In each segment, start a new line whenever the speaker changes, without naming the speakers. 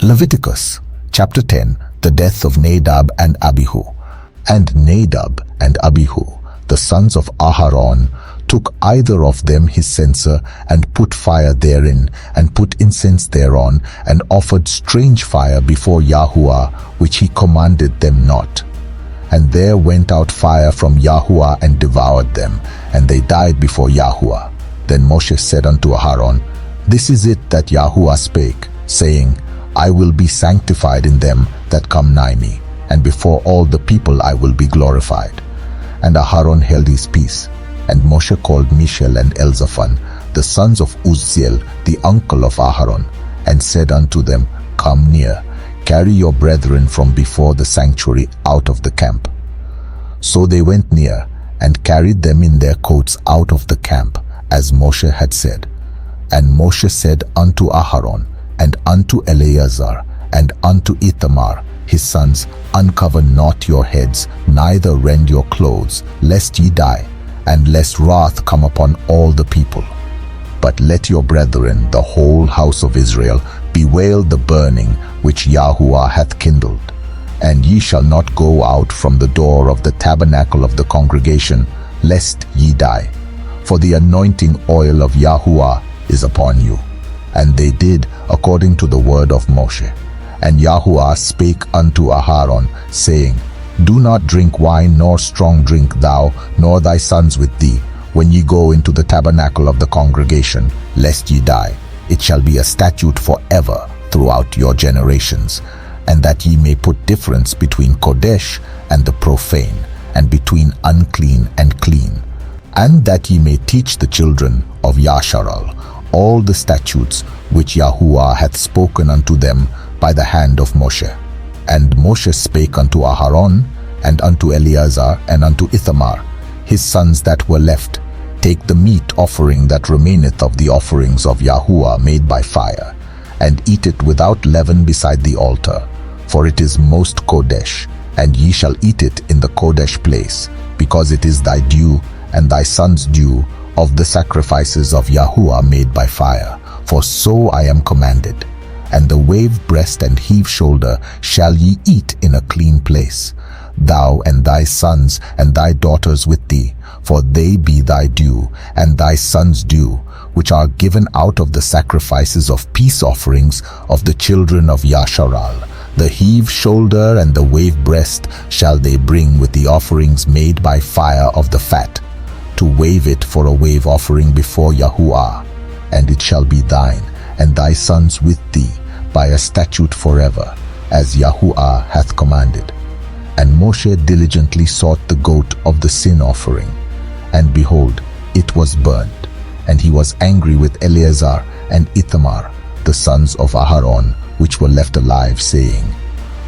Leviticus chapter 10, the death of Nadab and Abihu. And Nadab and Abihu, the sons of Aharon, took either of them his censer, and put fire therein, and put incense thereon, and offered strange fire before Yahuah, which he commanded them not. And there went out fire from Yahuah and devoured them, and they died before Yahuah. Then Moshe said unto Aharon, This is it that Yahuah spake, saying, I will be sanctified in them that come nigh me, and before all the people I will be glorified. And Aharon held his peace. And Moshe called Mishael and Elzaphan, the sons of Uzziel, the uncle of Aharon, and said unto them, Come near, carry your brethren from before the sanctuary out of the camp. So they went near, and carried them in their coats out of the camp, as Moshe had said. And Moshe said unto Aharon, and unto Eleazar, and unto Ithamar, his sons, Uncover not your heads, neither rend your clothes, lest ye die, and lest wrath come upon all the people. But let your brethren, the whole house of Israel, bewail the burning which Yahuah hath kindled. And ye shall not go out from the door of the tabernacle of the congregation, lest ye die. For the anointing oil of Yahuah is upon you. And they did according to the word of Moshe. And Yahuah spake unto Aharon, saying, Do not drink wine nor strong drink thou, nor thy sons with thee, when ye go into the tabernacle of the congregation, lest ye die. It shall be a statute forever throughout your generations, and that ye may put difference between Kodesh and the profane, and between unclean and clean, and that ye may teach the children of Yasharal all the statutes which Yahuah hath spoken unto them by the hand of Moshe. And Moshe spake unto Aharon, and unto Eleazar, and unto Ithamar, his sons that were left, Take the meat offering that remaineth of the offerings of Yahuah made by fire, and eat it without leaven beside the altar, for it is most Kodesh, and ye shall eat it in the Kodesh place, because it is thy due and thy son's due of the sacrifices of Yahuah made by fire, for so I am commanded. And the wave breast and heave shoulder shall ye eat in a clean place, thou and thy sons and thy daughters with thee, for they be thy due, and thy sons' due, which are given out of the sacrifices of peace offerings of the children of Yasharal. The heave shoulder and the wave breast shall they bring with the offerings made by fire of the fat, to wave it for a wave offering before Yahuah. And it shall be thine, and thy sons with thee, by a statute forever, as Yahuah hath commanded. And Moshe diligently sought the goat of the sin offering, and behold, it was burnt. And he was angry with Eleazar and Ithamar, the sons of Aharon, which were left alive, saying,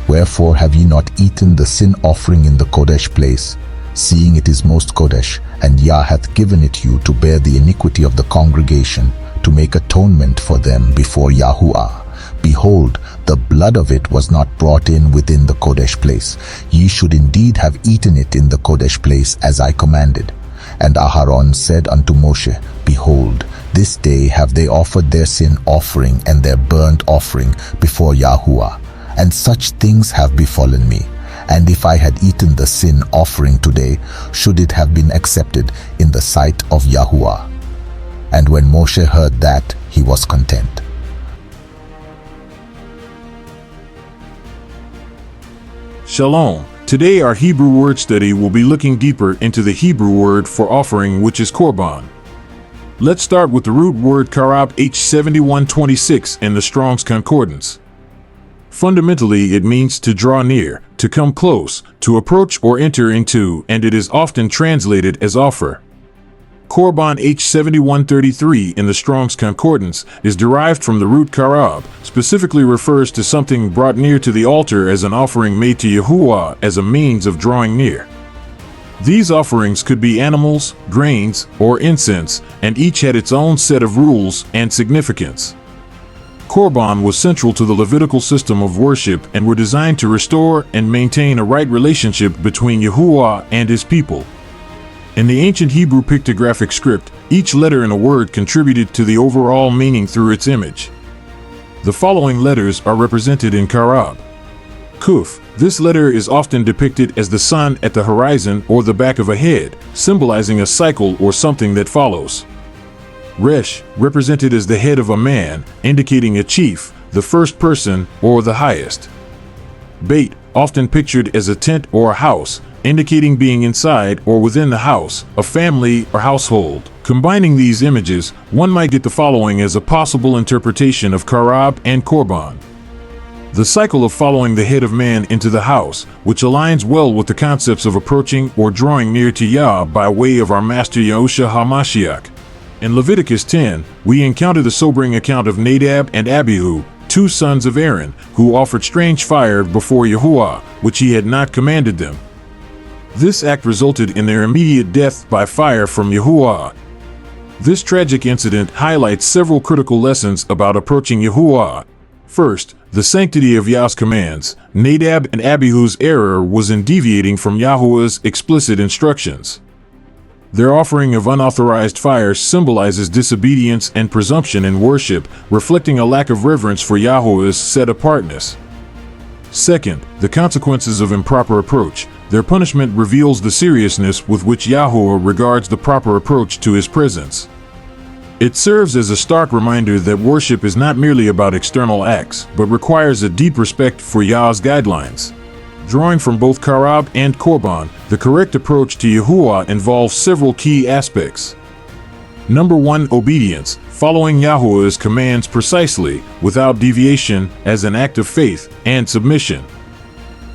Wherefore have ye not eaten the sin offering in the Kodesh place, seeing it is most Kodesh, and Yah hath given it you to bear the iniquity of the congregation, to make atonement for them before Yahuah? Behold, the blood of it was not brought in within the Kodesh place. Ye should indeed have eaten it in the Kodesh place, as I commanded. And Aharon said unto Moshe, Behold, this day have they offered their sin offering and their burnt offering before Yahuah, and such things have befallen me. And if I had eaten the sin offering today, should it have been accepted in the sight of Yahuah? And when Moshe heard that, he was content.
Shalom. Today our Hebrew word study will be looking deeper into the Hebrew word for offering, which is Korban. Let's start with the root word Karab, H7126 in the Strong's Concordance. Fundamentally, it means to draw near, to come close, to approach or enter into, and it is often translated as offer. Korban H7133 in the Strong's Concordance is derived from the root Karab, specifically refers to something brought near to the altar as an offering made to Yahuah as a means of drawing near. These offerings could be animals, grains, or incense, and each had its own set of rules and significance. Korban was central to the Levitical system of worship and were designed to restore and maintain a right relationship between Yahuah and his people. In the ancient Hebrew pictographic script, each letter in a word contributed to the overall meaning through its image. The following letters are represented in Karab. Kuf. This letter is often depicted as the sun at the horizon or the back of a head, symbolizing a cycle or something that follows. Resh, represented as the head of a man, indicating a chief, the first person, or the highest. Beit, often pictured as a tent or a house, indicating being inside or within the house, a family or household. Combining these images, one might get the following as a possible interpretation of Karab and Korban. The cycle of following the head of man into the house, which aligns well with the concepts of approaching or drawing near to Yah by way of our master Yahushahamashiach. In Leviticus 10, we encounter the sobering account of Nadab and Abihu, two sons of Aaron, who offered strange fire before Yahuah, which he had not commanded them. This act resulted in their immediate death by fire from Yahuah. This tragic incident highlights several critical lessons about approaching Yahuah. First, the sanctity of Yah's commands. Nadab and Abihu's error was in deviating from Yahuah's explicit instructions. Their offering of unauthorized fire symbolizes disobedience and presumption in worship, reflecting a lack of reverence for Yahuah's set-apartness. Second, the consequences of improper approach. Their punishment reveals the seriousness with which Yahuah regards the proper approach to his presence. It serves as a stark reminder that worship is not merely about external acts, but requires a deep respect for Yah's guidelines. Drawing from both Karab and Korban, the correct approach to Yahuah involves several key aspects. Number 1. Obedience, following Yahuah's commands precisely, without deviation, as an act of faith and submission.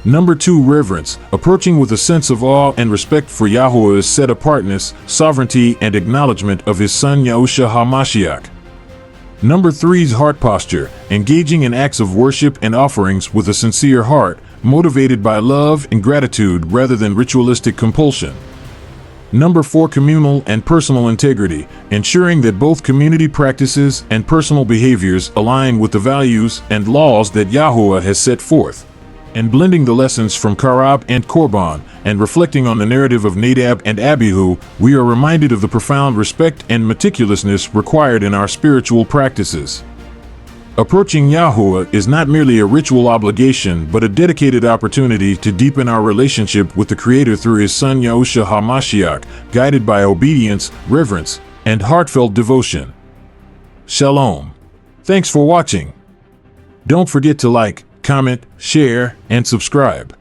Number 2. Reverence, approaching with a sense of awe and respect for Yahuah's set-apartness, sovereignty, and acknowledgement of his son Yahushahamashiach. Number 3. Heart posture, engaging in acts of worship and offerings with a sincere heart, motivated by love and gratitude rather than ritualistic compulsion. Number 4. Communal and personal integrity, ensuring that both community practices and personal behaviors align with the values and laws that Yahuah has set forth. And blending the lessons from Karab and Korban, and reflecting on the narrative of Nadab and Abihu, we are reminded of the profound respect and meticulousness required in our spiritual practices. Approaching Yahuah is not merely a ritual obligation, but a dedicated opportunity to deepen our relationship with the Creator through His Son Yahushahamashiach, guided by obedience, reverence, and heartfelt devotion. Shalom. Thanks for watching. Don't forget to like, comment, share, and subscribe.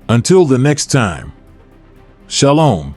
Until the next time. Shalom.